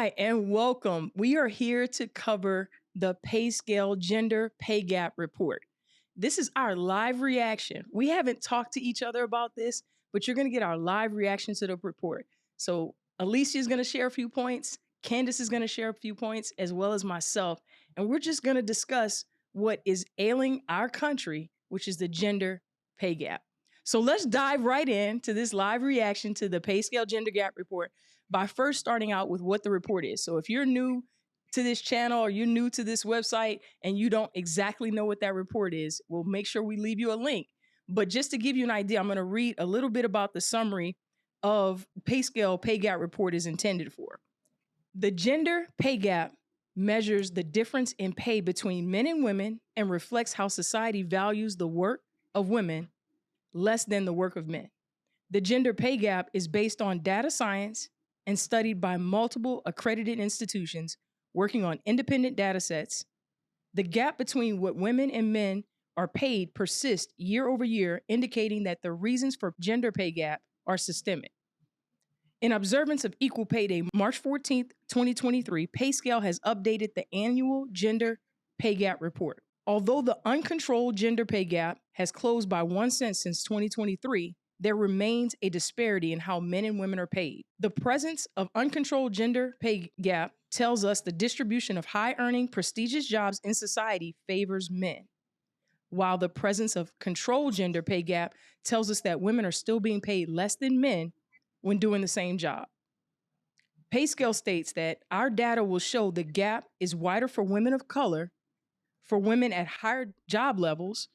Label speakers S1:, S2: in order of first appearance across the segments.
S1: Hi, and welcome. We are here to cover the Payscale Gender Pay Gap Report. This is our live reaction. We haven't talked to each other about this, but you're going to get our live reaction to the report. So, Alicia is going to share a few points, Candyce is going to share a few points, as well as myself. And we're just going to discuss what is ailing our country, which is the gender pay gap. So, let's dive right into this live reaction to the Payscale Gender Gap Report by first starting out with what the report is. So if you're new to this channel or you're new to this website and you don't exactly know what that report is, we'll make sure we leave you a link. But just to give you an idea, I'm going to read a little bit about the summary of Payscale Pay Gap Report is intended for. The gender pay gap measures the difference in pay between men and women and reflects how society values the work of women less than the work of men. The gender pay gap is based on data science and studied by multiple accredited institutions working on independent data sets. The gap between what women and men are paid persists year over year, indicating that the reasons for gender pay gap are systemic. In observance of Equal Pay Day, March 14th, 2023, Payscale has updated the annual gender pay gap report. Although the uncontrolled gender pay gap has closed by 1 cent since 2023, there remains a disparity in how men and women are paid. The presence of uncontrolled gender pay gap tells us the distribution of high-earning, prestigious jobs in society favors men, while the presence of controlled gender pay gap tells us that women are still being paid less than men when doing the same job. Payscale states that our data will show the gap is wider for women of color, for women at higher job levels,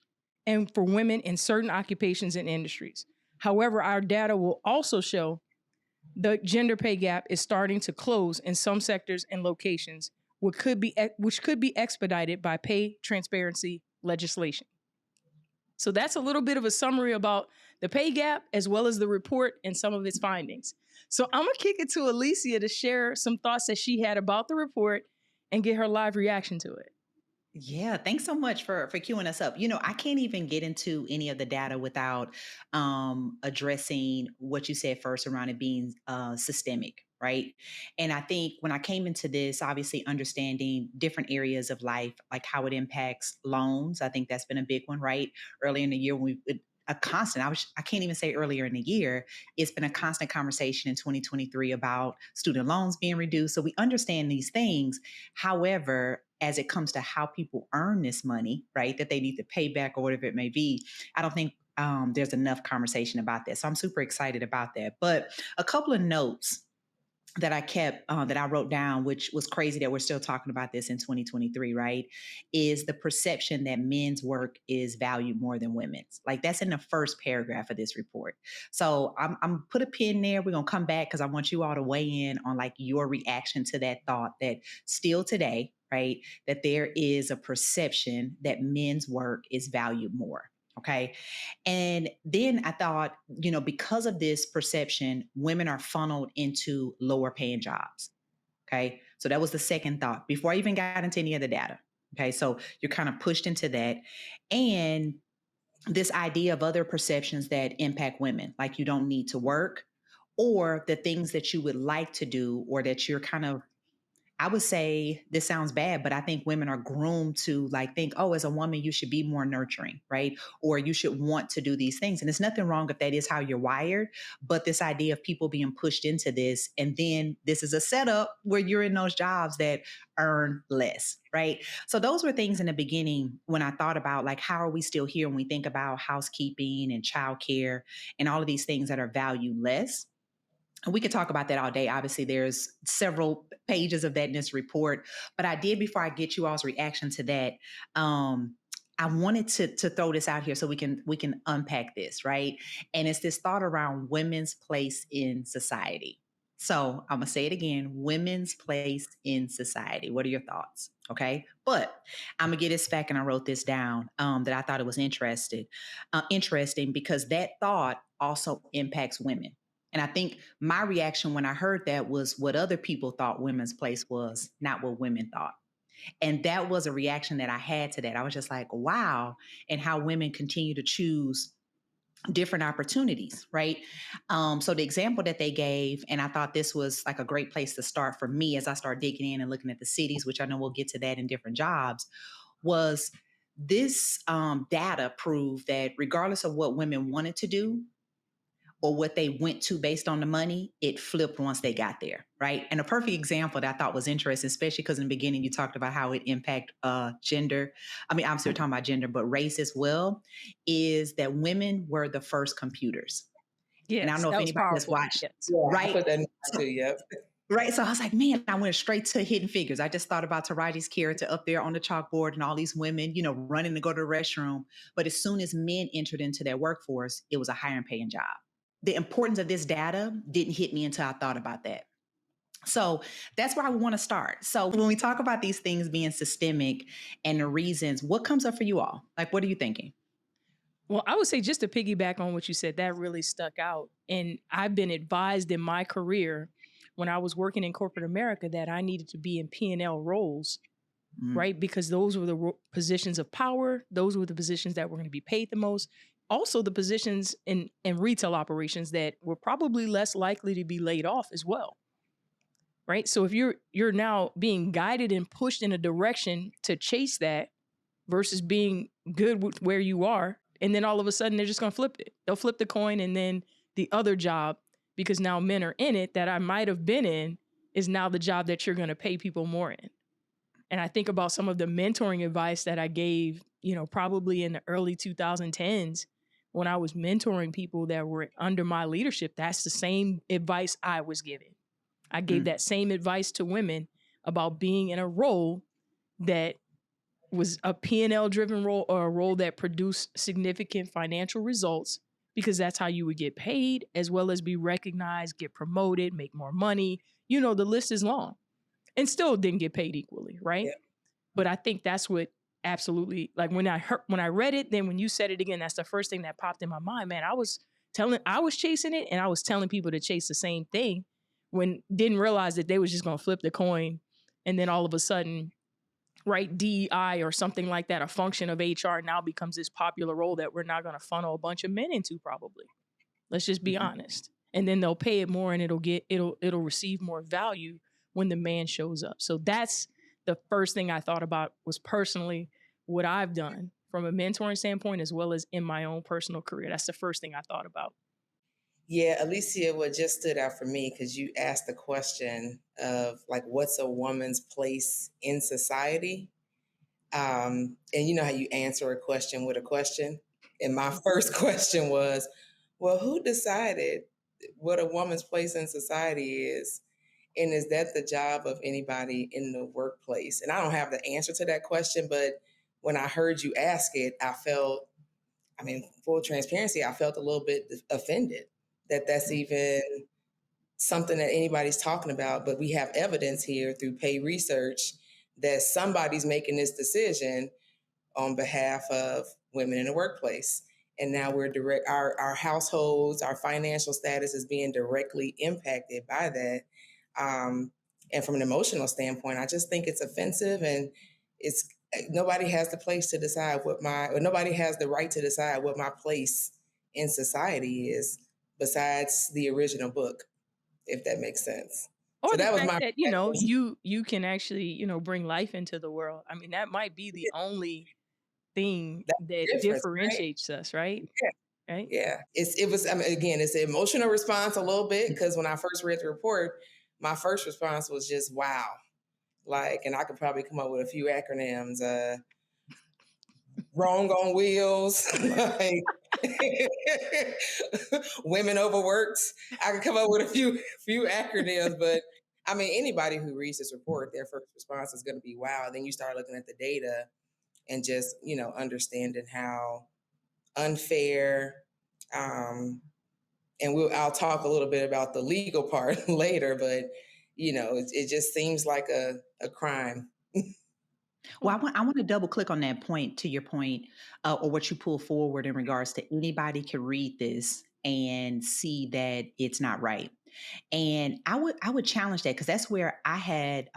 S1: and for women in certain occupations and industries. However, our data will also show the gender pay gap is starting to close in some sectors and locations, which could be expedited by pay transparency legislation. So that's a little bit of a summary about the pay gap as well as the report and some of its findings. So I'm gonna kick it to Alicia to share some thoughts that she had about the report and get her live reaction to it.
S2: Yeah, thanks so much for queuing us up. I can't even get into any of the data without addressing what you said first around it being systemic, right? And I think when I came into this, obviously understanding different areas of life, like how it impacts loans, I think that's been a big one, right? Early in the year, a constant. I can't even say earlier in the year. It's been a constant conversation in 2023 about student loans being reduced. So we understand these things. However, as it comes to how people earn this money, right, that they need to pay back or whatever it may be, I don't think there's enough conversation about that. So I'm super excited about that. But a couple of notes that I kept, that I wrote down, which was crazy that we're still talking about this in 2023, right? Is the perception that men's work is valued more than women's. Like that's in the first paragraph of this report. So I'm put a pin there. We're gonna come back because I want you all to weigh in on like your reaction to that thought that still today, right, that there is a perception that men's work is valued more. Okay. And then I thought, because of this perception, women are funneled into lower paying jobs. Okay. So that was the second thought before I even got into any of the data. Okay. So you're kind of pushed into that. And this idea of other perceptions that impact women, like you don't need to work, or the things that you would like to do, or that you're kind of, I would say this sounds bad, but I think women are groomed to like think, oh, as a woman, you should be more nurturing, right? Or you should want to do these things. And there's nothing wrong if that is how you're wired. But this idea of people being pushed into this, and then this is a setup where you're in those jobs that earn less, right? So those were things in the beginning when I thought about like, how are we still here when we think about housekeeping and childcare and all of these things that are valued less? We could talk about that all day. Obviously, there's several pages of that in this report, but I did, before I get you all's reaction to that, I wanted to throw this out here so we can unpack this, right? And it's this thought around women's place in society. So I'm gonna say it again: women's place in society. What are your thoughts? Okay, but I'm gonna get this fact, and I wrote this down that I thought it was interesting because that thought also impacts women. And I think my reaction when I heard that was what other people thought women's place was, not what women thought. And that was a reaction that I had to that. I was just like, wow. And how women continue to choose different opportunities, right? So the example that they gave, and I thought this was like a great place to start for me as I start digging in and looking at the cities, which I know we'll get to that in different jobs, was this data proved that regardless of what women wanted to do, or what they went to based on the money, it flipped once they got there, right? And a perfect example that I thought was interesting, especially because in the beginning you talked about how it impact gender. I mean, obviously we're talking about gender, but race as well, is that women were the first computers. And I don't
S1: Yes,
S2: know if
S1: that was
S2: anybody has
S1: powerful.
S2: watched,
S1: Yes.
S3: Yeah, I
S2: right?
S3: put that in
S2: So,
S3: too. Yep.
S2: right. So I was like, man, I went straight to Hidden Figures. I just thought about Taraji's character up there on the chalkboard and all these women, running to go to the restroom. But as soon as men entered into their workforce, it was a higher paying job. The importance of this data didn't hit me until I thought about that. So that's where I want to start. So when we talk about these things being systemic and the reasons, what comes up for you all? Like, what are you thinking?
S1: Well, I would say, just to piggyback on what you said, that really stuck out. And I've been advised in my career when I was working in corporate America that I needed to be in P&L roles,
S2: Mm,
S1: right? Because those were the positions of power. Those were the positions that were going to be paid the most. Also, the positions in retail operations that were probably less likely to be laid off as well, right? So if you're now being guided and pushed in a direction to chase that versus being good with where you are, and then all of a sudden they're just going to flip it. They'll flip the coin, and then the other job, because now men are in it that I might have been in, is now the job that you're going to pay people more in. And I think about some of the mentoring advice that I gave, probably in the early 2010s when I was mentoring people that were under my leadership. That's the same advice I was giving. I gave that same advice to women about being in a role that was a P&L driven role, or a role that produced significant financial results, because that's how you would get paid, as well as be recognized, get promoted, make more money. The list is long, and still didn't get paid equally, right?
S3: Yeah.
S1: But I think that's what absolutely, like, when I read it, then when you said it again, that's the first thing that popped in my mind. Man, I was chasing it, and I was telling people to chase the same thing, when didn't realize that they was just going to flip the coin, and then all of a sudden, right, DEI or something like that, a function of HR, now becomes this popular role that we're not going to funnel a bunch of men into, probably. Let's just be honest. And then they'll pay it more, and it'll receive more value when the man shows up. So that's the first thing I thought about, was personally what I've done from a mentoring standpoint, as well as in my own personal career. That's the first thing I thought about.
S3: Yeah, Alicia, what just stood out for me, because you asked the question of like, what's a woman's place in society? And you know how you answer a question with a question? And my first question was, well, who decided what a woman's place in society is? And is that the job of anybody in the workplace? And I don't have the answer to that question, but when I heard you ask it, full transparency, I felt a little bit offended that that's even something that anybody's talking about. But we have evidence here through pay research that somebody's making this decision on behalf of women in the workplace. And now our households, our financial status is being directly impacted by that. And from an emotional standpoint, I just think it's offensive, and it's nobody has the place to decide nobody has the right to decide what my place in society is, besides the original book, if that makes sense.
S1: Or
S3: So
S1: the
S3: that was
S1: fact
S3: my
S1: that, you can actually, bring life into the world. I mean, that might be the only thing
S3: that's
S1: that
S3: the difference, right?
S1: differentiates us, right?
S3: Yeah.
S1: Right?
S3: Yeah, it was. I mean, again, it's an emotional response a little bit, because when I first read the report, my first response was just wow, like, and I could probably come up with a few acronyms. Wrong on wheels, like women overworked. I could come up with a few acronyms, but I mean, anybody who reads this report, their first response is going to be wow. Then you start looking at the data and just understanding how unfair. And I'll talk a little bit about the legal part later, but it just seems like a crime.
S2: Well, I want to double click on that point, to your point, or what you pull forward in regards to anybody can read this and see that it's not right. And I would challenge that, because that's where I had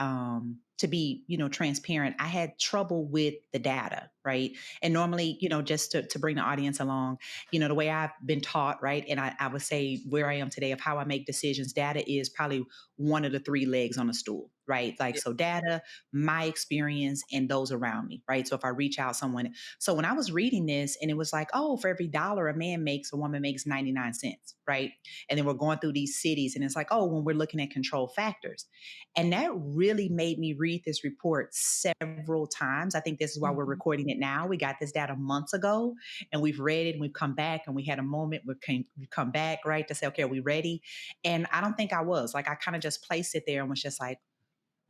S2: to be, transparent, I had trouble with the data, right? And normally, just to bring the audience along, the way I've been taught, right? And I would say where I am today of how I make decisions, data is probably one of the three legs on a stool, right? Like,
S3: Yeah.
S2: so data, my experience, and those around me, right? So if I reach out someone, so when I was reading this and it was like, oh, for every dollar a man makes, a woman makes 99 cents, right? And then we're going through these cities and it's like, oh, when we're looking at control factors. And that really made me read this report several times. I think this is why we're
S1: Mhm.
S2: recording it now. We got this data months ago and we've read it and we've come back and we had a moment we come back, right, to say, okay, are we ready? And I don't think I was. Like, I kind of just placed it there and was just like,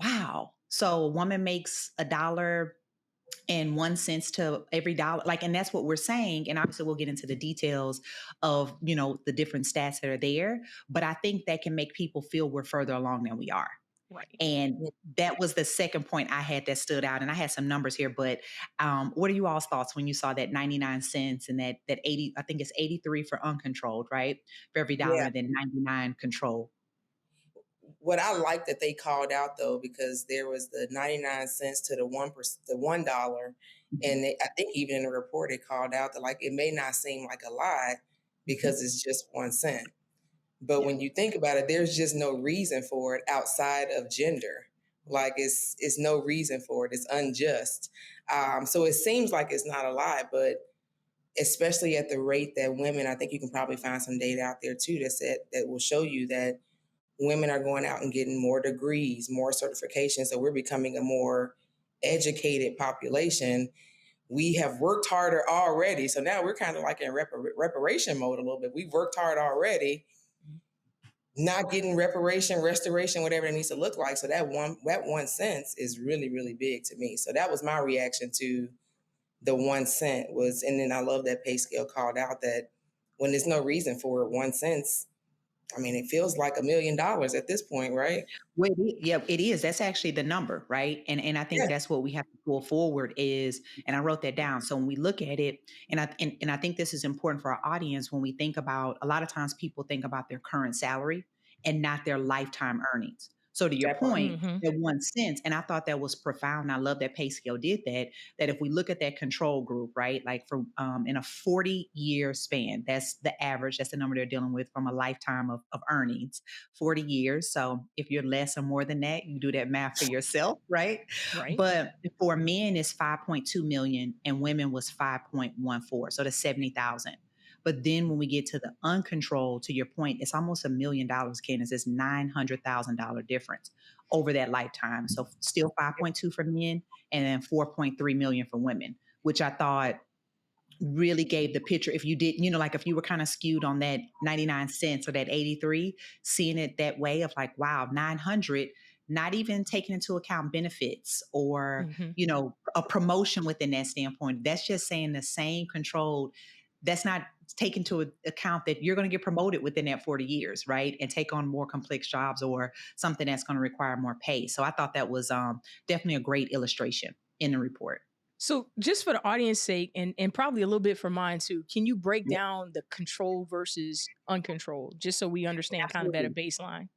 S2: wow. So a woman makes $1.01 to every dollar. Like, and that's what we're saying. And obviously we'll get into the details of, the different stats that are there. But I think that can make people feel we're further along than we are.
S1: Right.
S2: And that was the second point I had that stood out. And I had some numbers here, but what are you all's thoughts when you saw that 99 cents and that 80, I think it's 83 for uncontrolled, right? For every dollar,
S3: Yeah.
S2: and then 99 control.
S3: What I like that they called out though, because there was the 99 cents to the 1%, the $1.
S2: Mhm.
S3: And I think even in the report, it called out that like, it may not seem like a lot
S2: Mhm.
S3: because it's just 1 cent. But
S2: Yeah.
S3: when you think about it, there's just no reason for it outside of gender. Like it's no reason for it. It's unjust. So it seems like it's not a lot, but especially at the rate that women, I think you can probably find some data out there too that will show you that women are going out and getting more degrees, more certifications. So we're becoming a more educated population. We have worked harder already. So now we're kind of like in reparation mode a little bit. We've worked hard already, not getting reparation, restoration, whatever it needs to look like. So that 1 cent is really, really big to me. So that was my reaction to the 1 cent was, and then I love that Payscale called out that when there's no reason for it, 1 cent, I mean, it feels like $1 million at this point, right?
S2: Well, yeah, it is. That's actually the number, right? And I think
S3: Yeah,
S2: that's what we have to pull forward is, and I wrote that down. So when we look at it, and I think this is important for our audience when we think about, a lot of times people think about their current salary and not their lifetime earnings. So to your
S3: that part.
S2: point,
S1: Mhm.
S2: that 1 cent, and I thought that was profound. I love that Payscale did that. That if we look at that control group, right, like for in a 40-year span, that's the average. That's the number they're dealing with from a lifetime of earnings. 40 years. So if you're less or more than that, you do that math for yourself, right?
S1: Right.
S2: But for men, it's 5.2 million and women was 5.14. So that's 70,000. But then when we get to the uncontrolled, to your point, it's almost $1 million, Candace. It's $900,000 difference over that lifetime. So still 5.2 for men and then 4.3 million for women, which I thought really gave the picture. If you did, like if you were kind of skewed on that 99 cents or that 83, seeing it that way of like, wow, 900, not even taking into account benefits or,
S1: Mhm.
S2: a promotion within that standpoint. That's just saying the same controlled, that's not taking into account that you're going to get promoted within that 40 years, right? And take on more complex jobs or something that's going to require more pay. So I thought that was definitely a great illustration in the report.
S1: So, just for the audience sake, and probably a little bit for mine too, can you break
S3: Yeah,
S1: down the controlled versus uncontrolled, just so we understand kind of at a
S2: Absolutely.
S1: baseline?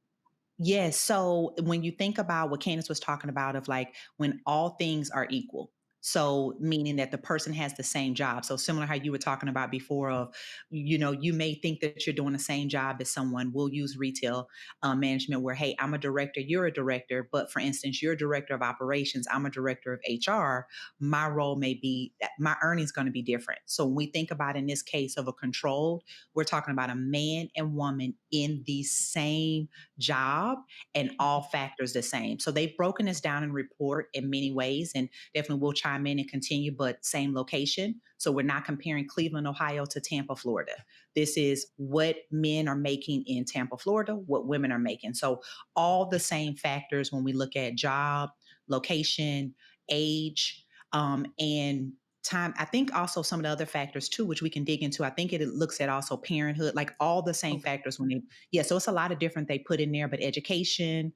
S2: Yes. So when you think about what Candace was talking about, of like when all things are equal. So meaning that the person has the same job. So similar how you were talking about before of, you may think that you're doing the same job as someone. We'll use retail management where, hey, I'm a director, you're a director, but for instance, you're a director of operations, I'm a director of HR. My role may be that my earnings going to be different. So when we think about in this case of a controlled, we're talking about a man and woman in the same job and all factors the same. So they've broken this down in report in many ways, and definitely we'll chime in and continue, but same location. So we're not comparing Cleveland, Ohio to Tampa, Florida. This is what men are making in Tampa, Florida, what women are making. So all the same factors when we look at job, location, age, and time. I think also some of the other factors too, which we can dig into. I think it looks at also parenthood, like all the same
S1: Okay.
S2: factors when they, yeah. So it's a lot of different they put in there, but education,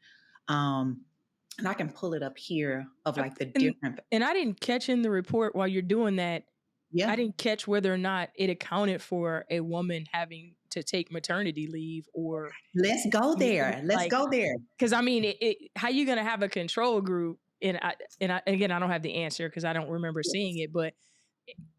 S2: um, and I can pull it up here of like the
S1: And
S2: different,
S1: and I didn't catch in the report while you're doing that.
S2: yeah.
S1: I didn't catch whether or not it accounted for a woman having to take maternity leave or
S2: Let's go there. Let's
S1: like,
S2: go there.
S1: because I mean, how you gonna have a control group And again, I don't have the answer because I don't remember seeing it, but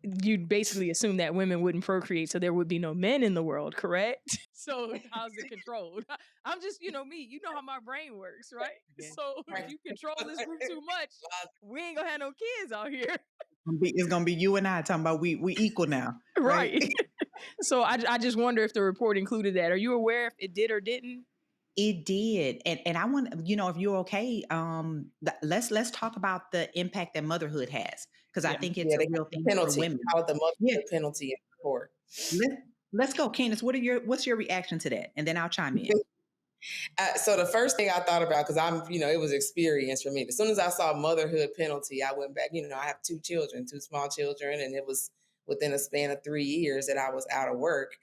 S1: you'd basically assume that women wouldn't procreate, so there would be no men in the world, correct? So how's it controlled? I'm just, me, you know how my brain works, right?
S3: Yeah.
S1: So if
S3: Right.
S1: you control this group too much, we ain't gonna have no kids out here.
S2: It's gonna be you and I talking about we equal now, right?
S1: Right. So I just wonder if the report included that. Are you aware if it did or didn't?
S2: It did, and I want, if you're okay, let's talk about the impact that motherhood has, because I
S1: Yeah.
S2: think it's
S3: Yeah,
S2: a
S3: they
S2: real
S3: got the
S2: thing for
S3: penalty.
S2: women.
S3: Call it the
S2: Yeah,
S3: motherhood penalty in court.
S2: let's go, Candace. What's your reaction to that, and then I'll chime in.
S3: So the first thing I thought about, because it was experience for me. As soon as I saw motherhood penalty, I went back. I have two children, two small children, and it was within a span of 3 years that I was out of work.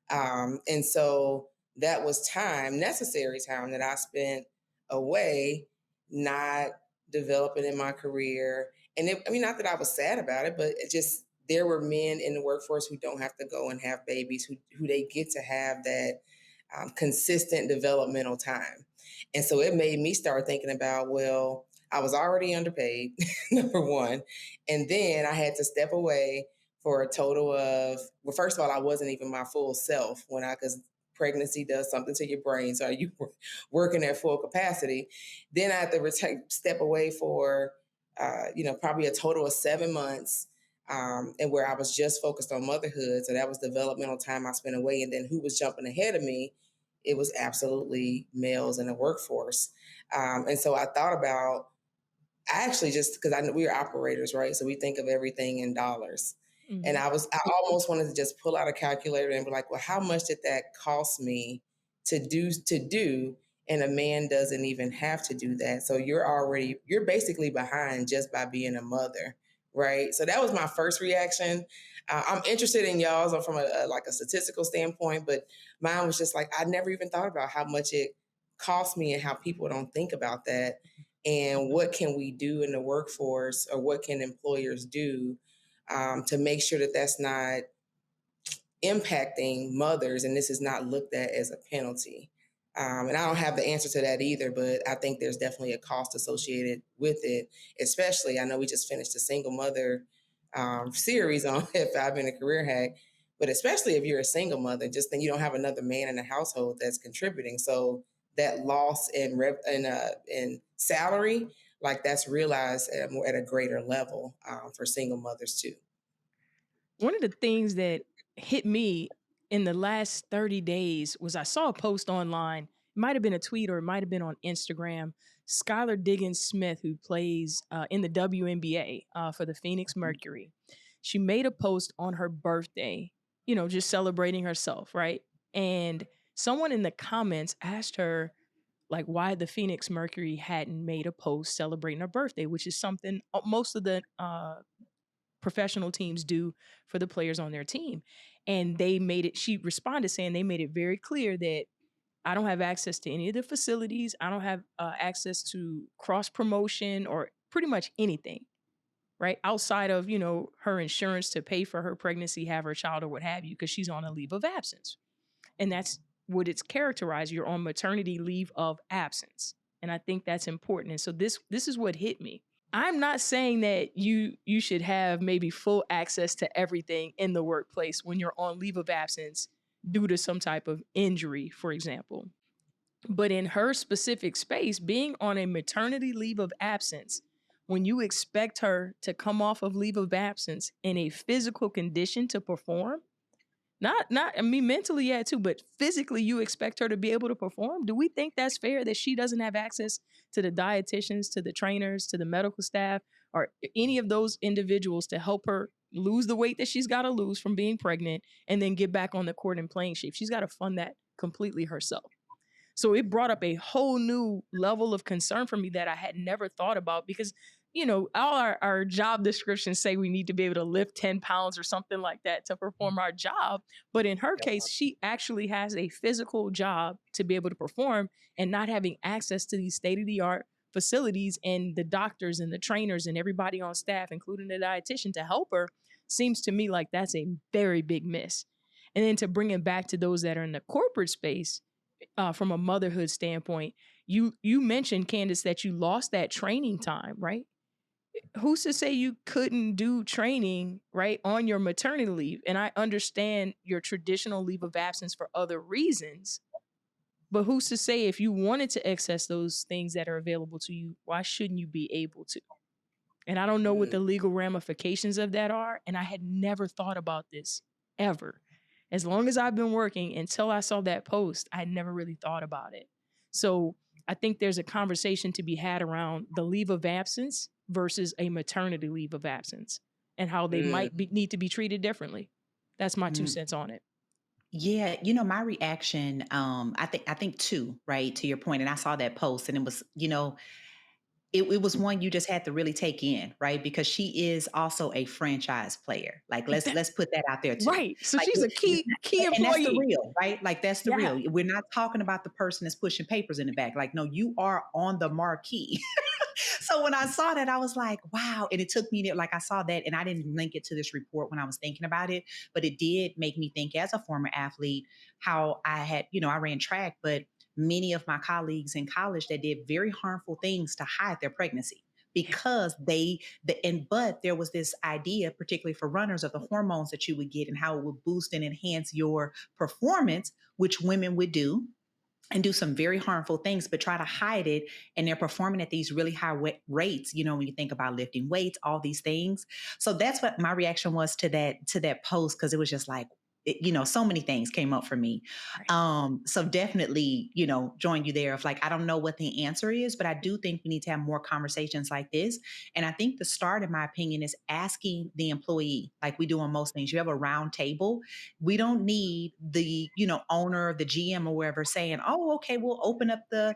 S3: And so that was necessary time that I spent away, not developing in my career. And not that I was sad about it, but it just, there were men in the workforce who don't have to go and have babies, who they get to have that consistent developmental time. And so it made me start thinking about, well, I was already underpaid, number one. And then I had to step away for a total of, well, first of all, I wasn't even my full self because pregnancy does something to your brain. So you working at full capacity. Then I had to step away for, probably a total of 7 months. And where I was just focused on motherhood. So that was developmental time I spent away. And then who was jumping ahead of me? It was absolutely males in the workforce. And so I thought about, I actually, just because I know we are operators, right? So we think of everything in dollars. And
S1: Mm-hmm.
S3: I almost wanted to just pull out a calculator and be like, well, how much did that cost me to do? And a man doesn't even have to do that. So you're basically behind just by being a mother, right? So that was my first reaction. I'm interested in y'all's from a statistical standpoint, but mine was just like, I never even thought about how much it cost me and how people don't think about that. And what can we do in the workforce, or what can employers do to make sure that that's not impacting mothers and this is not looked at as a penalty? And I don't have the answer to that either, but I think there's definitely a cost associated with it. Especially, I know we just finished a single mother series on if I've been a career hack, but especially if you're a single mother, just then you don't have another man in the household that's contributing. So that loss in salary, like that's realized at a greater level for single mothers too.
S1: One of the things that hit me in the last 30 days was I saw a post online. It might have been a tweet or it might have been on Instagram. Skylar Diggins Smith, who plays in the WNBA for the Phoenix Mercury, she made a post on her birthday, just celebrating herself, right? And someone in the comments asked her, like, why the Phoenix Mercury hadn't made a post celebrating her birthday, which is something most of the professional teams do for the players on their team. And she responded saying they made it very clear that I don't have access to any of the facilities. I don't have access to cross promotion or pretty much anything, right? Outside of, her insurance to pay for her pregnancy, have her child, or what have you, because she's on a leave of absence. And that's what it's characterized. You're on maternity leave of absence. And I think that's important. And so this is what hit me. I'm not saying that you should have maybe full access to everything in the workplace when you're on leave of absence due to some type of injury, for example. But in her specific space, being on a maternity leave of absence, when you expect her to come off of leave of absence in a physical condition to perform, not I mean mentally, yeah, too, but physically you expect her to be able to perform. Do we think that's fair that she doesn't have access to the dietitians, to the trainers, to the medical staff, or any of those individuals to help her lose the weight that she's got to lose from being pregnant and then get back on the court and playing shape? She's got to fund that completely herself. So it brought up a whole new level of concern for me that I had never thought about because, all our job descriptions say we need to be able to lift 10 pounds or something like that to perform our job. But in her case, she actually has a physical job to be able to perform, and not having access to these state-of-the-art facilities and the doctors and the trainers and everybody on staff, including the dietitian, to help her seems to me like that's a very big miss. And then to bring it back to those that are in the corporate space, from a motherhood standpoint. You mentioned, Candyce, that you lost that training time, right? Who's to say you couldn't do training, right, on your maternity leave? And I understand your traditional leave of absence for other reasons, but who's to say if you wanted to access those things that are available to you, why shouldn't you be able to? And I don't know what the legal ramifications of that are. And I had never thought about this ever. As long as I've been working, until I saw that post, I had never really thought about it. So I think there's a conversation to be had around the leave of absence versus a maternity leave of absence and how they need to be treated differently. That's my 2 cents on it.
S2: Yeah, my reaction, I think too, right, to your point, and I saw that post, and it was, it was one you just had to really take in, right? Because she is also a franchise player. Like let's put that out there too.
S1: Right. So
S2: Like,
S1: she's a key
S2: and that's the
S1: employee.
S2: real, right? Like that's the
S1: Yeah.
S2: real. We're not talking about the person that's pushing papers in the back. Like, no, you are on the marquee. So when I saw that, I was like, wow. And it took me there, like I saw that, and I didn't link it to this report when I was thinking about it, but it did make me think as a former athlete, how I had, I ran track, but many of my colleagues in college that did very harmful things to hide their pregnancy because but there was this idea, particularly for runners, of the hormones that you would get and how it would boost and enhance your performance, which women would do and do some very harmful things, but try to hide it. And they're performing at these really high rates, when you think about lifting weights, all these things. So that's what my reaction was to that post. Cause it was just like, so many things came up for me. So definitely, join you there of like, I don't know what the answer is, but I do think we need to have more conversations like this. And I think the start, in my opinion, is asking the employee, like we do on most things. You have a round table. We don't need the, owner, the GM or wherever saying, oh, okay, we'll open up the,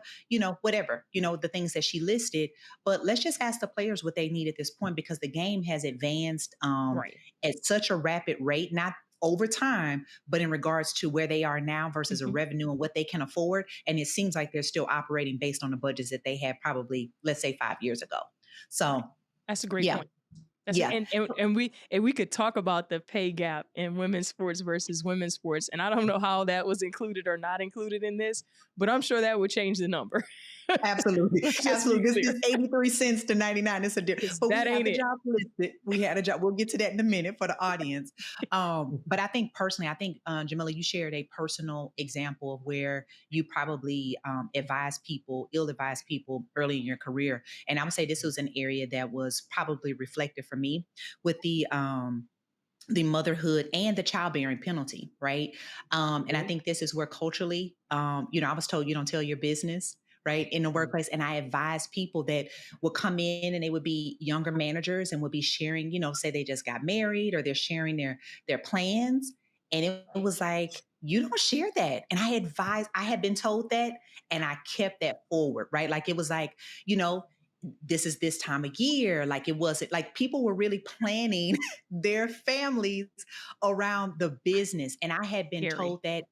S2: whatever, the things that she listed. But let's just ask the players what they need at this point, because the game has advanced at such a rapid rate, not over time, but in regards to where they are now versus a revenue and what they can afford. And it seems like they're still operating based on the budgets that they had probably, let's say, 5 years ago. So
S1: that's a great point.
S2: Yeah.
S1: And we could talk about the pay gap in women's sports versus women's sports. And I don't know how that was included or not included in this, but I'm sure that would change the number.
S2: Absolutely. Absolutely. This is 83 cents to 99. It's a difference. But
S1: that
S2: we
S1: ain't
S2: had the
S1: it.
S2: job listed. We had a job. We'll get to that in a minute for the audience. But I think personally, Jamila, you shared a personal example of where you probably ill-advised people early in your career. And I would say this was an area that was probably reflective for me with the motherhood and the childbearing penalty, right? And I think this is where culturally, I was told you don't tell your business, right, in the workplace. And I advise people that would come in and they would be younger managers and would be sharing, say they just got married or they're sharing their plans. And it was like, you don't share that. And I had been told that, and I kept that forward, right? Like it was like, this is this time of year. Like it wasn't like people were really planning their families around the business. And I had been told that.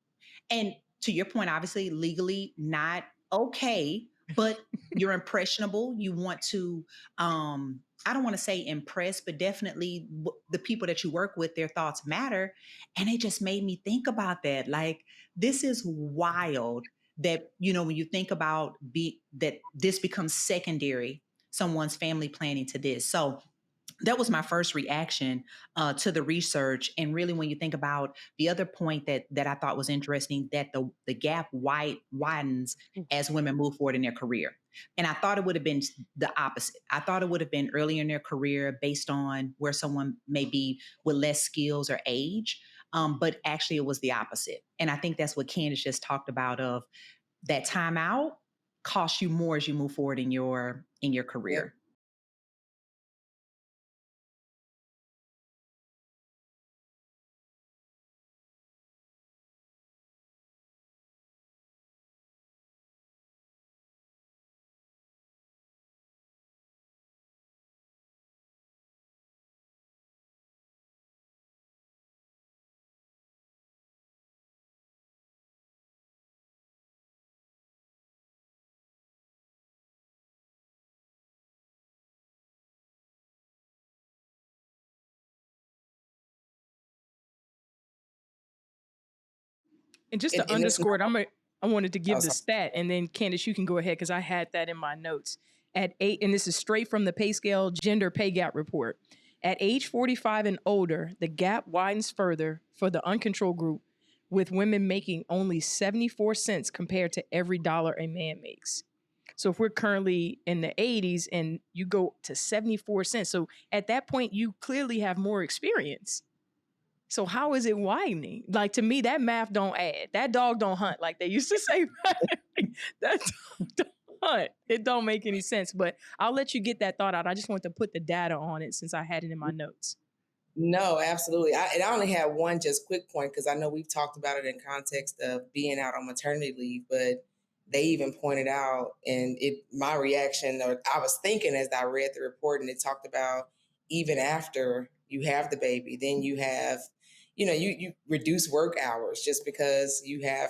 S2: And to your point, obviously legally not okay, but you're impressionable. You want to, I don't want to say impress, but definitely the people that you work with, their thoughts matter. And it just made me think about that. Like, this is wild that, when you think about that this becomes secondary, someone's family planning to this. So that was my first reaction to the research. And really, when you think about the other point that I thought was interesting, that the gap widens as women move forward in their career. And I thought it would have been the opposite. I thought it would have been earlier in their career based on where someone may be with less skills or age. But actually, it was the opposite. And I think that's what Candyce just talked about, of that time out costs you more as you move forward in your career.
S1: And just to underscore it, I wanted to give
S3: Oh,
S1: the
S3: sorry.
S1: stat, and then Candice, you can go ahead because I had that in my notes. At 8, and this is straight from the Payscale Gender Pay Gap Report. At age 45 and older, the gap widens further for the uncontrolled group, with women making only 74 cents compared to every dollar a man makes. So if we're currently in the 80s and you go to 74 cents, so at that point, you clearly have more experience. So how is it widening? Like, to me, that math don't add. That dog don't hunt, like they used to say. That dog don't hunt. It don't make any sense. But I'll let you get that thought out. I just want to put the data on it since I had it in my notes.
S3: No, absolutely. I only had one just quick point because I know we've talked about it in context of being out on maternity leave, but they even pointed out, and my reaction, or I was thinking as I read the report, and it talked about even after you have the baby, then you have, you reduce work hours just because you have,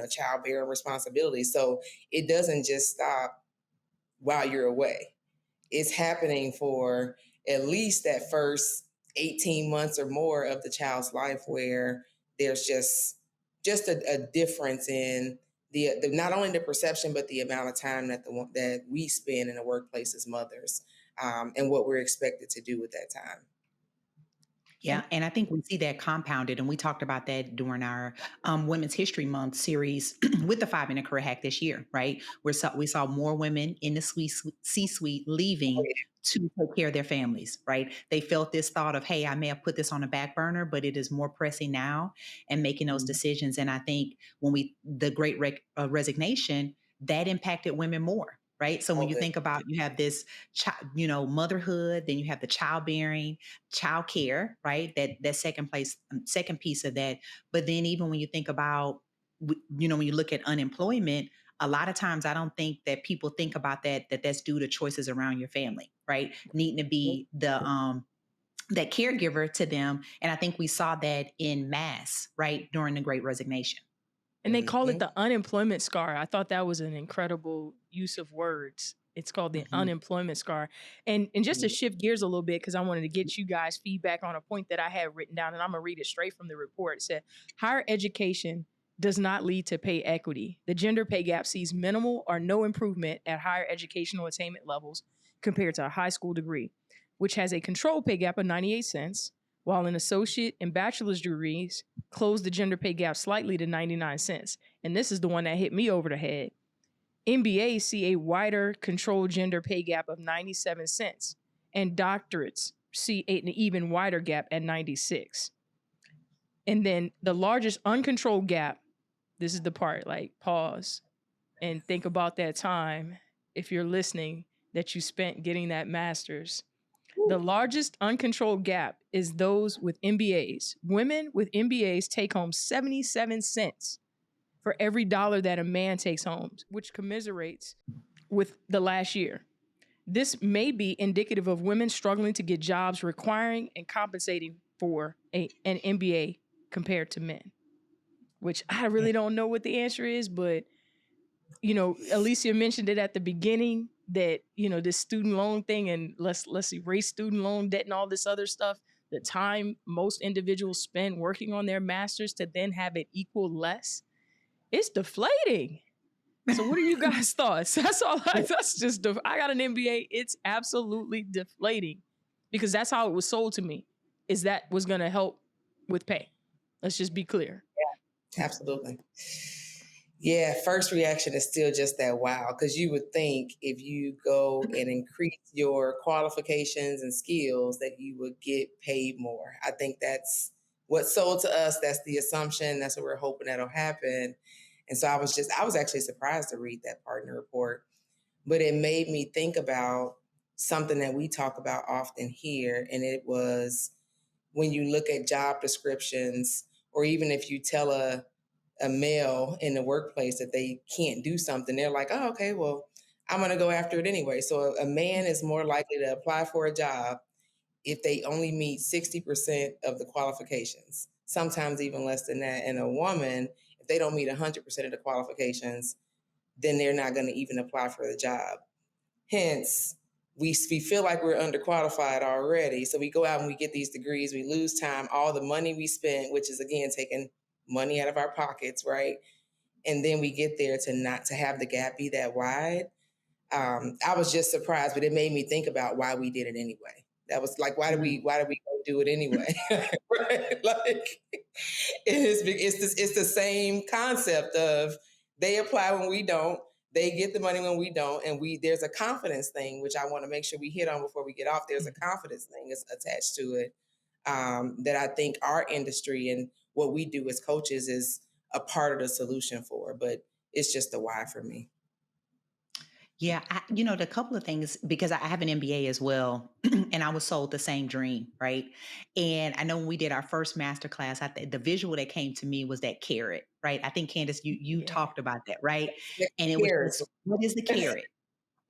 S3: childbearing responsibilities. So it doesn't just stop while you're away. It's happening for at least that first 18 months or more of the child's life, where there's just a difference in the not only the perception but the amount of time that we spend in the workplace as mothers, and what we're expected to do with that time.
S2: Yeah, and I think we see that compounded, and we talked about that during our Women's History Month series with the 5-Minute Career Hack this year, right? We saw more women in the C-suite leaving to take care of their families, right? They felt this thought of, hey, I may have put this on a back burner, but it is more pressing now, and making those decisions. And I think the Great Resignation, that impacted women more. Right. So when you
S3: Okay.
S2: think about, you have this, motherhood, then you have the childbearing, child care, right? That second piece of that. But then even when you think about, when you look at unemployment, a lot of times I don't think that people think about that's due to choices around your family, right? Needing to be that caregiver to them. And I think we saw that in mass, right, during the Great Resignation.
S1: And they call it the unemployment scar. I thought that was an incredible use of words. It's called the unemployment scar. And just to shift gears a little bit, because I wanted to get you guys feedback on a point that I had written down, and I'm going to read it straight from the report. It said, higher education does not lead to pay equity. The gender pay gap sees minimal or no improvement at higher educational attainment levels compared to a high school degree, which has a control pay gap of 98 cents, while an associate and bachelor's degrees close the gender pay gap slightly to 99 cents. And this is the one that hit me over the head. MBAs see a wider controlled gender pay gap of 97 cents, and doctorates see an even wider gap at 96. And then the largest uncontrolled gap, this is the part, like, pause and think about that time, if you're listening, that you spent getting that master's. The largest uncontrolled gap is those with MBAs. Women with MBAs take home 77 cents for every dollar that a man takes home, which commiserates with the last year. This may be indicative of women struggling to get jobs requiring and compensating for an MBA compared to men, which I really don't know what the answer is, but Alicia mentioned it at the beginning that, this student loan thing, and let's erase student loan debt and all this other stuff. The time most individuals spend working on their masters to then have it equal less, it's deflating. So what are you guys' thoughts? That's all. I got an MBA. It's absolutely deflating, because that's how it was sold to me, is that was going to help with pay. Let's just be clear.
S3: Yeah, absolutely. Yeah, first reaction is still just that wow, because you would think if you go and increase your qualifications and skills that you would get paid more. I think that's what's sold to us. That's the assumption. That's what we're hoping that'll happen. And so I was actually surprised to read that partner report, but it made me think about something that we talk about often here. And it was, when you look at job descriptions, or even if you tell a male in the workplace that they can't do something, they're like, oh, okay, well, I'm going to go after it anyway. So a man is more likely to apply for a job if they only meet 60% of the qualifications, sometimes even less than that. And a woman, if they don't meet 100% of the qualifications, then they're not going to even apply for the job. Hence, we feel like we're underqualified already. So we go out and we get these degrees, we lose time, all the money we spent, which is, again, taking money out of our pockets, right? and then we get there to not to have the gap be that wide. I was just surprised, but it made me think about why we did it anyway. That was like, why did we go do it anyway? Right? Like, it's the same concept of they apply when we don't, they get the money when we don't, and there's a confidence thing, which I want to make sure we hit on before we get off. There's a confidence thing that's attached to it, that I think our industry and what we do as coaches is a part of the solution for, but it's just the why for me.
S2: Yeah, the couple of things, because I have an MBA as well, and I was sold the same dream, right? And I know when we did our first master class, the visual that came to me was that carrot, right? I think Candice, you talked about that, right? And it was just, what is the carrot?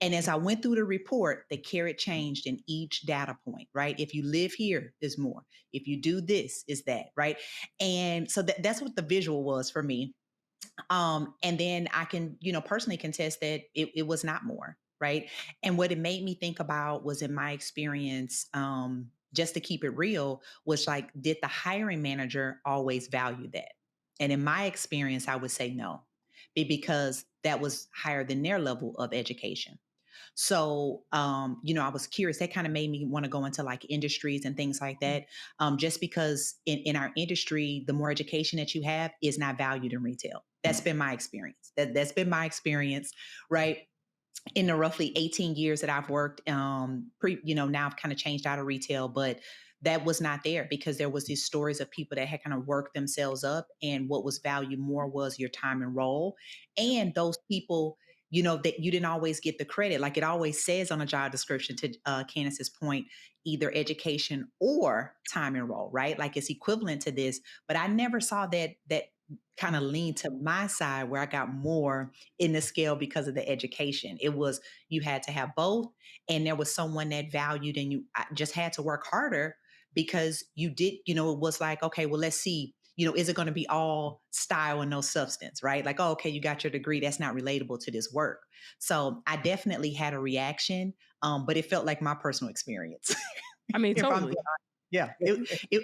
S2: And as I went through the report, the carrot changed in each data point, right? If you live here, there's more. If you do this, is that, right? And so that's what the visual was for me. And then I can, personally contest that it was not more, right? And what it made me think about was, in my experience, just to keep it real, was like, did the hiring manager always value that? And in my experience, I would say no, because that was higher than their level of education. So, I was curious. That kind of made me want to go into like industries and things like that. Just because in our industry, the more education that you have is not valued in retail. That's been my experience. That's been my experience, right? In the roughly 18 years that I've worked, now I've kind of changed out of retail, but that was not there, because there was these stories of people that had kind of worked themselves up, and what was valued more was your time and role. And those people, that you didn't always get the credit. Like it always says on a job description, to Candace's point, either education or time and role, right? Like it's equivalent to this, but I never saw that kind of lean to my side where I got more in the scale because of the education. It was, you had to have both, and there was someone that valued, and you just had to work harder, because you did, it was like, okay, well, let's see, is it going to be all style and no substance, right? Like, oh, okay, you got your degree. That's not relatable to this work. So I definitely had a reaction, but it felt like my personal experience.
S1: I mean, totally.
S2: Yeah.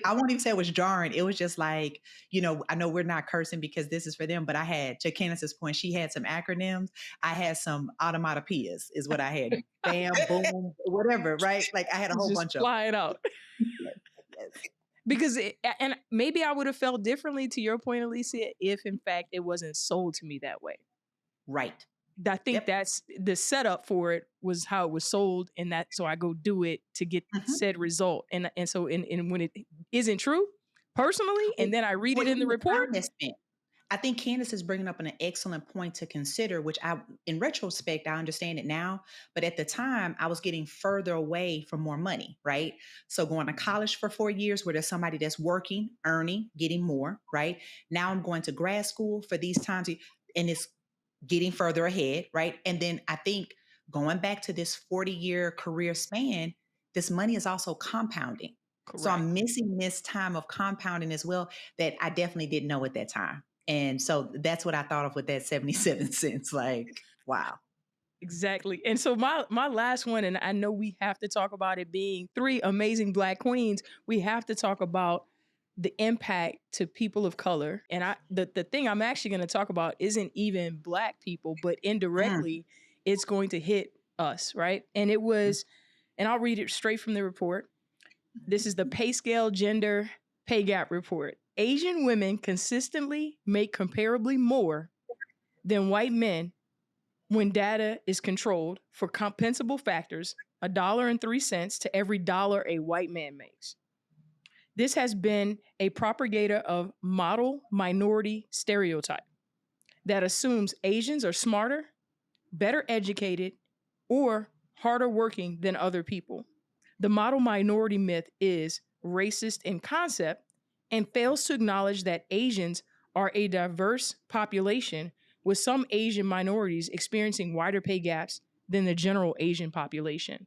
S2: I won't even say it was jarring. It was just like, I know we're not cursing because this is for them, but I had, to Candace's point, she had some acronyms. I had some automatopoeias is what I had. Bam, boom, whatever, right? Like I had a whole
S1: just
S2: bunch of
S1: flying out.
S2: Yes.
S1: Because and maybe I would have felt differently, to your point, Alicia, if in fact it wasn't sold to me that way.
S2: Right.
S1: I think that's the setup for it, was how it was sold, and that so I go do it to get said result, and so when it isn't true personally, and then I read it in the report.
S2: I think Candace is bringing up an excellent point to consider, which in retrospect, I understand it now, but at the time I was getting further away from more money, right? So going to college for 4 years where there's somebody that's working, earning, getting more, right? Now I'm going to grad school for these times, and it's getting further ahead, right? And then I think going back to this 40-year career span, this money is also compounding. Correct. So I'm missing this time of compounding as well that I definitely didn't know at that time. And so that's what I thought of with that 77 cents. Like, wow.
S1: Exactly. And so my last one, and I know we have to talk about it being 3 amazing Black queens, we have to talk about the impact to people of color. And the thing I'm actually going to talk about isn't even Black people, but indirectly it's going to hit us, right? And it was, and I'll read it straight from the report. This is the Payscale Gender Pay Gap Report. Asian women consistently make comparably more than white men when data is controlled for compensable factors, $1.03 to every dollar a white man makes. This has been a propagator of model minority stereotype that assumes Asians are smarter, better educated, or harder working than other people. The model minority myth is racist in concept and fails to acknowledge that Asians are a diverse population, with some Asian minorities experiencing wider pay gaps than the general Asian population.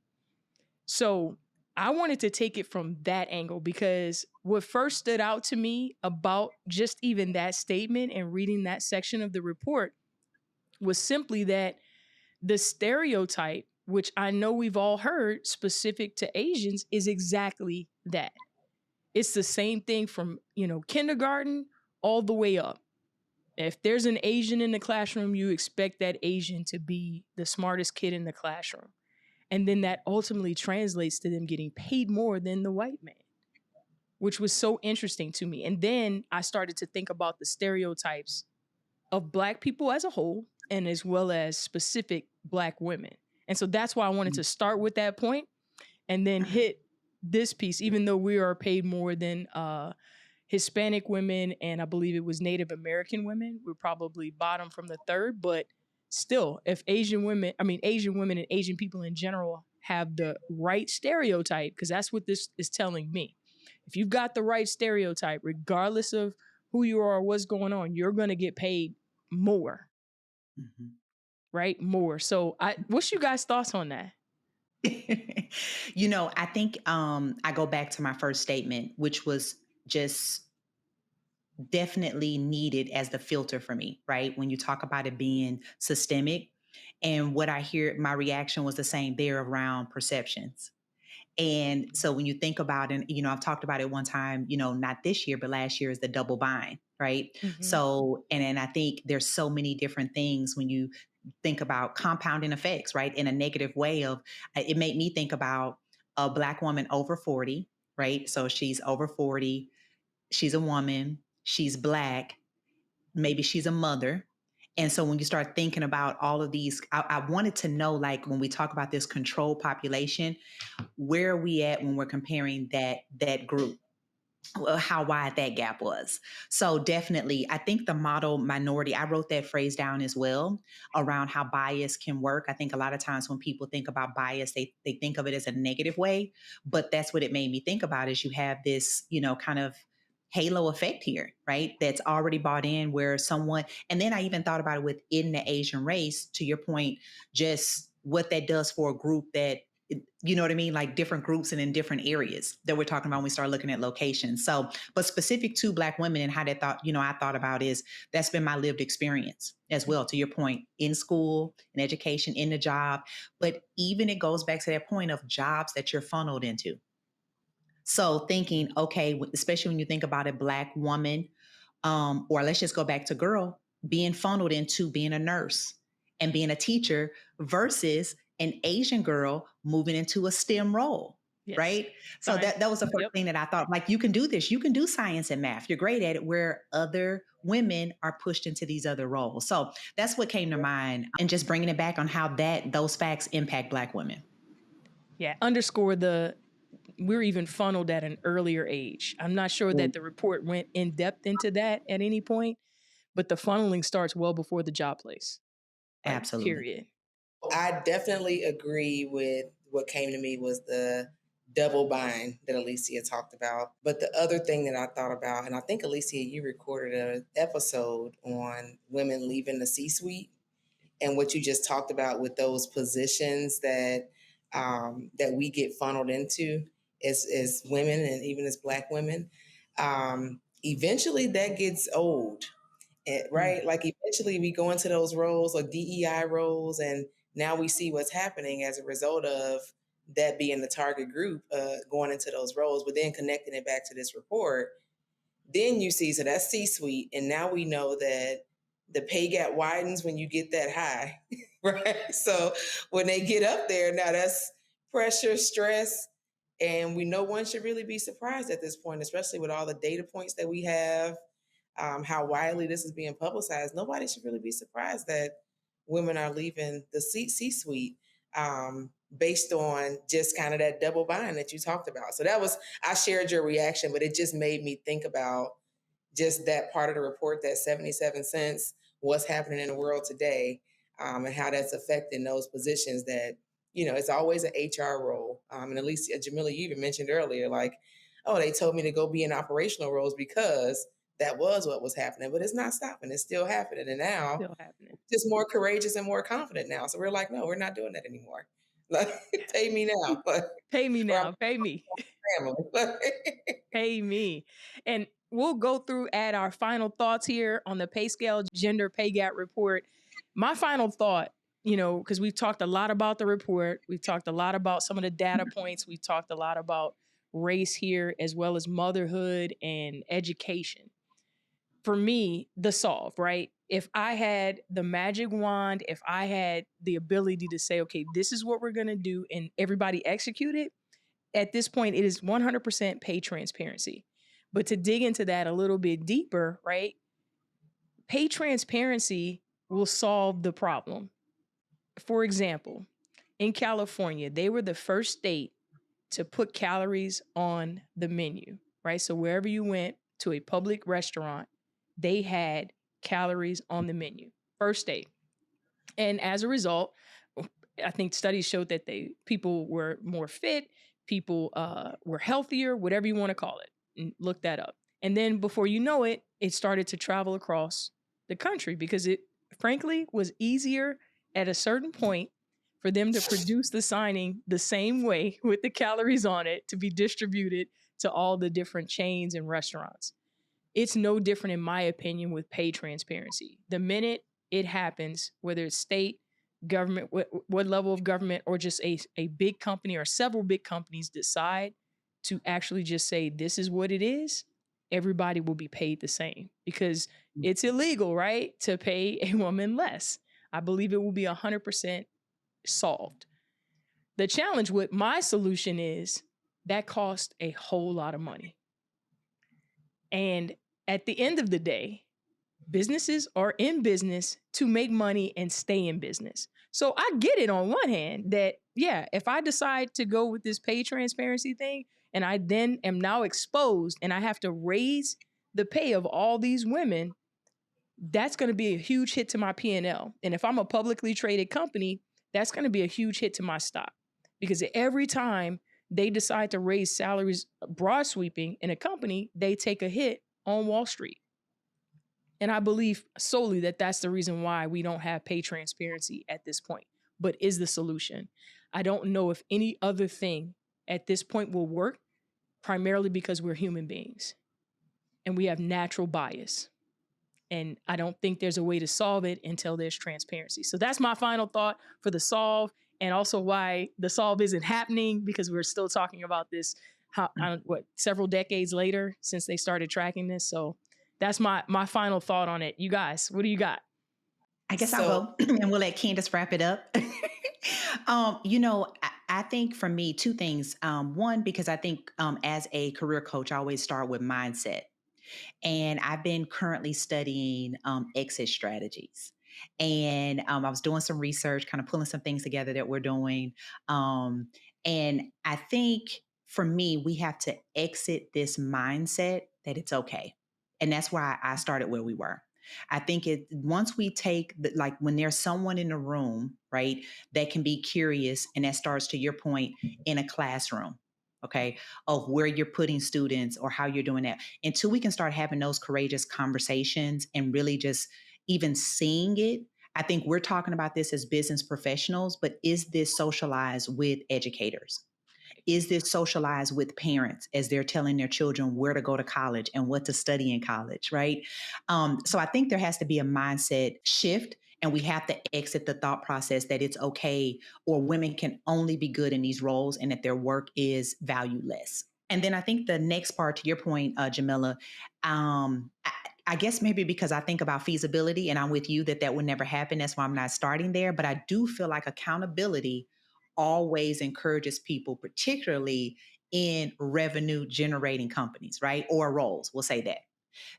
S1: So I wanted to take it from that angle, because what first stood out to me about just even that statement and reading that section of the report was simply that the stereotype, which I know we've all heard specific to Asians, is exactly that. It's the same thing from, kindergarten all the way up. If there's an Asian in the classroom, you expect that Asian to be the smartest kid in the classroom. And then that ultimately translates to them getting paid more than the white man, which was so interesting to me. And then I started to think about the stereotypes of Black people as a whole, and as well as specific Black women. And so that's why I wanted to start with that point and then hit this piece, even though we are paid more than Hispanic women, and I believe it was Native American women. We're probably bottom from the third, but still, if Asian women and Asian people in general have the right stereotype, because that's what this is telling me. If you've got the right stereotype, regardless of who you are or what's going on, you're going to get paid more, right? More. So what's you guys' thoughts on that?
S2: I think I go back to my first statement, which was just definitely needed as the filter for me, right? When you talk about it being systemic, and what I hear, my reaction was the same there around perceptions. And so when you think about it, I've talked about it one time, not this year, but last year is the double bind, right? So, and then I think there's so many different things when you think about compounding effects, right? In a negative way it made me think about a Black woman over 40, right? So she's over 40, she's a woman, she's Black, maybe she's a mother. And so when you start thinking about all of these, I wanted to know, like, when we talk about this control population, where are we at when we're comparing that group? How wide that gap was. So definitely, I think the model minority, I wrote that phrase down as well around how bias can work. I think a lot of times when people think about bias, they think of it as a negative way, but that's what it made me think about is you have this, kind of halo effect here, right? That's already bought in where someone, and then I even thought about it within the Asian race, to your point, just what that does for a group that, you know what I mean? Like different groups and in different areas that we're talking about when we start looking at locations. So, but specific to Black women and how that thought, I thought about is that's been my lived experience as well, to your point, in school, in education, in the job. But even it goes back to that point of jobs that you're funneled into. So thinking, okay, especially when you think about a Black woman, or let's just go back to girl, being funneled into being a nurse and being a teacher versus an Asian girl moving into a STEM role, right? So that was the first thing that I thought, like, you can do this, you can do science and math, you're great at it, where other women are pushed into these other roles. So that's what came to mind, and just bringing it back on how those facts impact Black women.
S1: Yeah, underscore we're even funneled at an earlier age. I'm not sure that the report went in depth into that at any point, but the funneling starts well before the job place.
S2: Absolutely.
S1: Period.
S3: I definitely agree with what came to me was the double bind that Alicia talked about. But the other thing that I thought about, and I think, Alicia, you recorded an episode on women leaving the C-suite, and what you just talked about with those positions that we get funneled into as women, and even as Black women. Eventually that gets old, right? Like eventually we go into those roles or DEI roles, and now we see what's happening as a result of that being the target group going into those roles. But then connecting it back to this report, then you see, so that's C-suite, and now we know that the pay gap widens when you get that high, right? So when they get up there, now that's pressure, stress, and we know one should really be surprised at this point, especially with all the data points that we have, how widely this is being publicized. Nobody should really be surprised that women are leaving the C-suite based on just kind of that double bind that you talked about. So I shared your reaction, but it just made me think about just that part of the report, that 77 cents, what's happening in the world today, and how that's affecting those positions that, it's always an HR role. And at least Jamila, you even mentioned earlier, like, oh, they told me to go be in operational roles because that was what was happening, but it's not stopping. It's still happening. And now just more courageous and more confident now. So we're like, no, we're not doing that anymore. Like, pay me now.
S1: Pay me now. Pay me. Pay me. And we'll go through at our final thoughts here on the Payscale Gender Pay Gap Report. My final thought, because we've talked a lot about the report. We've talked a lot about some of the data points. We've talked a lot about race here, as well as motherhood and education. for me, the solve, right? If I had the magic wand, if I had the ability to say, okay, this is what we're going to do, and everybody execute it, at this point, it is 100% pay transparency. But to dig into that a little bit deeper, right? Pay transparency will solve the problem. For example, in California, they were the first state to put calories on the menu, right? So wherever you went to a public restaurant, they had calories on the menu. First state. And as a result, I think studies showed that people were more fit, people were healthier, whatever you want to call it. And look that up. And then before you know it, it started to travel across the country because it frankly was easier at a certain point for them to produce the signing the same way with the calories on it to be distributed to all the different chains and restaurants. It's no different, in my opinion, with pay transparency. The minute it happens, whether it's state, government, what level of government, or just a big company or several big companies decide to actually just say, this is what it is, everybody will be paid the same because it's illegal, right? To pay a woman less. I believe it will be 100% solved. The challenge with my solution is that costs a whole lot of money. And at the end of the day, businesses are in business to make money and stay in business. So I get it on one hand that, yeah, if I decide to go with this pay transparency thing and I then am now exposed and I have to raise the pay of all these women, that's going to be a huge hit to my P&L. And if I'm a publicly traded company, that's going to be a huge hit to my stock because every time they decide to raise salaries broad sweeping in a company, they take a hit on Wall Street. And I believe solely that that's the reason why we don't have pay transparency at this point, but is the solution. I don't know if any other thing at this point will work, primarily because we're human beings and we have natural bias. And I don't think there's a way to solve it until there's transparency. So that's my final thought for the solve, and also why the solve isn't happening, because we're still talking about this, several decades later since they started tracking this. So that's my final thought on it. You guys, what do you got?
S2: I guess I'll go and we'll let Candyce wrap it up. I think for me, two things. One, because I think as a career coach, I always start with mindset. And I've been currently studying exit strategies. And I was doing some research, kind of pulling some things together that we're doing. And I think for me, we have to exit this mindset that it's okay. And that's why I started where we were. I think once we take when there's someone in the room, right, that can be curious, and that starts, to your point, in a classroom, okay, of where you're putting students or how you're doing that, until we can start having those courageous conversations and really just even seeing it. I think we're talking about this as business professionals, but is this socialized with educators? Is this socialized with parents as they're telling their children where to go to college and what to study in college, right? So I think there has to be a mindset shift, and we have to exit the thought process that it's okay or women can only be good in these roles and that their work is valueless. And then I think the next part, to your point, Jamila, I guess maybe because I think about feasibility, and I'm with you that would never happen. That's why I'm not starting there. But I do feel like accountability always encourages people, particularly in revenue generating companies, right? Or roles, we'll say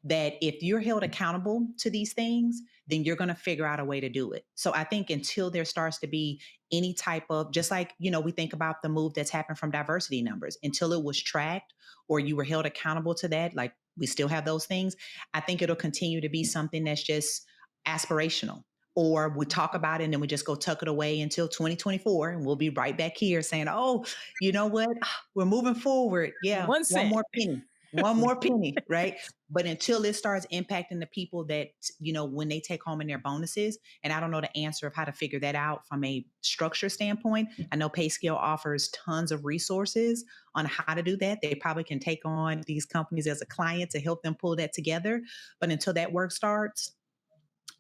S2: that if you're held accountable to these things, then you're going to figure out a way to do it. So I think until there starts to be any type of, just like, we think about the move that's happened from diversity numbers, until it was tracked or you were held accountable to that, like we still have those things, I think it'll continue to be something that's just aspirational. Or we talk about it and then we just go tuck it away until 2024, and we'll be right back here saying, oh, you know what? We're moving forward. Yeah. One more penny. One more penny, right? But until it starts impacting the people that, when they take home in their bonuses, and I don't know the answer of how to figure that out from a structure standpoint. I know Payscale offers tons of resources on how to do that. They probably can take on these companies as a client to help them pull that together. But until that work starts,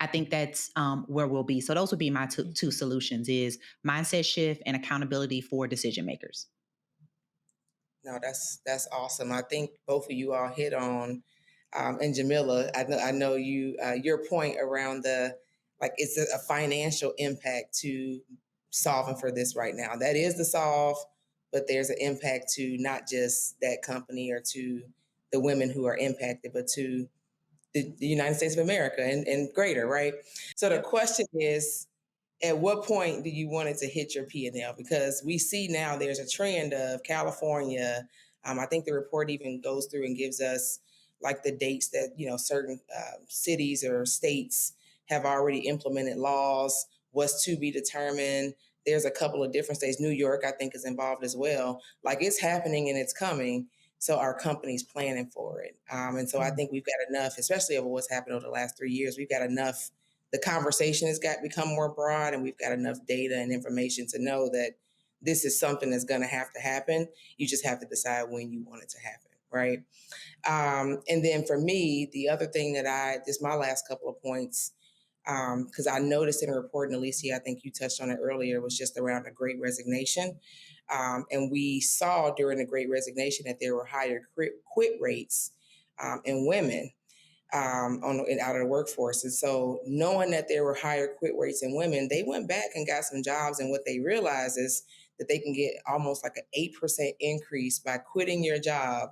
S2: I think that's where we'll be. So those would be my two solutions: is mindset shift and accountability for decision makers.
S3: No, that's awesome. I think both of you all hit on And Jamila, I know you, your point around it's a financial impact to solving for this right now. That is the solve, but there's an impact to not just that company or to the women who are impacted, but to the United States of America and greater, right? So the question is, at what point do you want it to hit your P&L? Because we see now there's a trend of California. I think the report even goes through and gives us like the dates that certain cities or states have already implemented laws. What's to be determined. There's a couple of different states. New York, I think, is involved as well. Like it's happening and it's coming. So our company's planning for it. And so I think we've got enough, especially over what's happened over the last 3 years. We've got enough. The conversation has become more broad, and we've got enough data and information to know that this is something that's going to happen. You just have to decide when you want it to happen, right? And then for me, the other thing this my last couple of points, because I noticed in a report, and Alicia, I think you touched on it earlier, was just around the Great Resignation. And we saw during the Great Resignation that there were higher quit rates in women out of the workforce. And so knowing that there were higher quit rates in women, they went back and got some jobs. And what they realized is that they can get almost like an 8% increase by quitting your job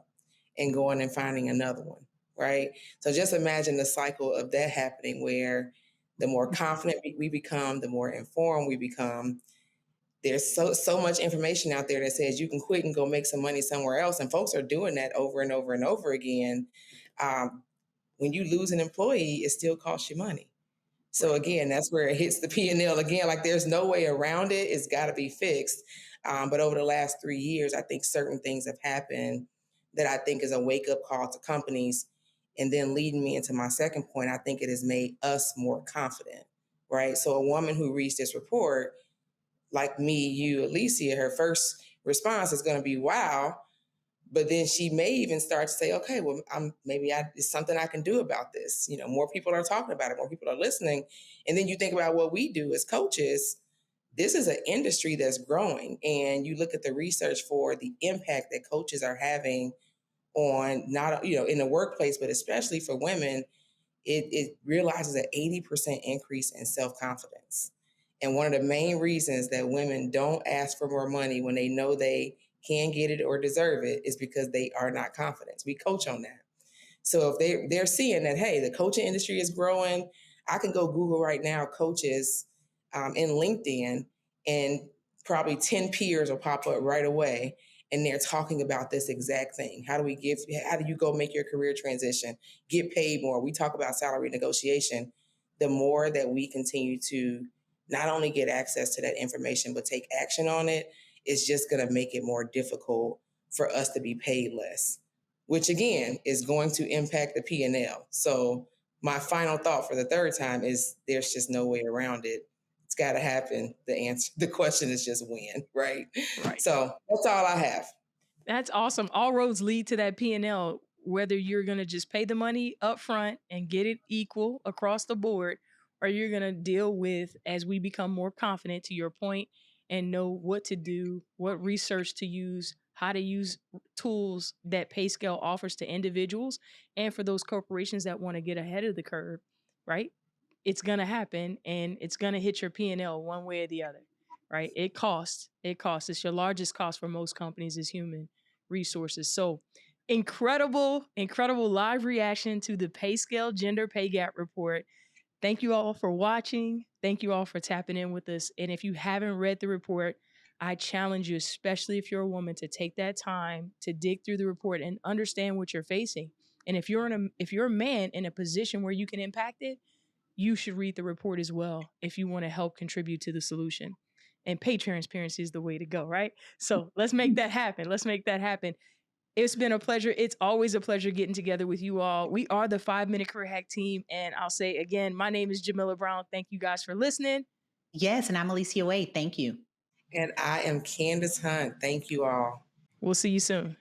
S3: and going and finding another one, right? So just imagine the cycle of that happening, where the more confident we become, the more informed we become. There's so much information out there that says you can quit and go make some money somewhere else. And folks are doing that over and over and over again. When you lose an employee, it still costs you money. So again, that's where it hits the P&L again. Like there's no way around it. It's got to be fixed. But over the last 3 years, I think certain things have happened that I think is a wake-up call to companies. And then leading me into my second point, I think it has made us more confident, right? So a woman who reads this report, like me, you, Alicia, her first response is going to be, wow. But then she may even start to say, okay, well, it's something I can do about this. More people are talking about it, more people are listening. And then you think about what we do as coaches. This is an industry that's growing. And you look at the research for the impact that coaches are having on not, in the workplace, but especially for women. It realizes an 80% increase in self-confidence. And one of the main reasons that women don't ask for more money when they know they can get it or deserve it is because they are not confident. We coach on that. So if they're seeing that, hey, the coaching industry is growing, I can go Google right now coaches in LinkedIn, and probably 10 peers will pop up right away. And they're talking about this exact thing. How do you go make your career transition, get paid more? We talk about salary negotiation. The more that we continue to not only get access to that information, but take action on it, it's just going to make it more difficult for us to be paid less, which again is going to impact the P&L. So my final thought for the third time is there's just no way around it. It's got to happen. The question is just when, right? So that's all I have.
S1: That's awesome. All roads lead to that P&L, whether you're going to just pay the money up front and get it equal across the board, or you're going to deal with, as we become more confident, to your point, and know what to do, what research to use, how to use tools that Payscale offers to individuals and for those corporations that want to get ahead of the curve, right? It's going to happen, and it's going to hit your P&L one way or the other, right? It costs. It's your largest cost for most companies is human resources. So incredible live reaction to the Payscale Gender Pay Gap Report. Thank you all for watching. Thank you all for tapping in with us. And if you haven't read the report, I challenge you, especially if you're a woman, to take that time to dig through the report and understand what you're facing. And if you're a man in a position where you can impact it, you should read the report as well if you want to help contribute to the solution. And pay transparency is the way to go, right? So let's make that happen. It's been a pleasure. It's always a pleasure getting together with you all. We are the 5-Minute Career Hack team. And I'll say again, my name is Jamila Brown. Thank you guys for listening.
S2: Yes, and I'm Alicia Wade. Thank you.
S3: And I am Candyce Hunt. Thank you all.
S1: We'll see you soon.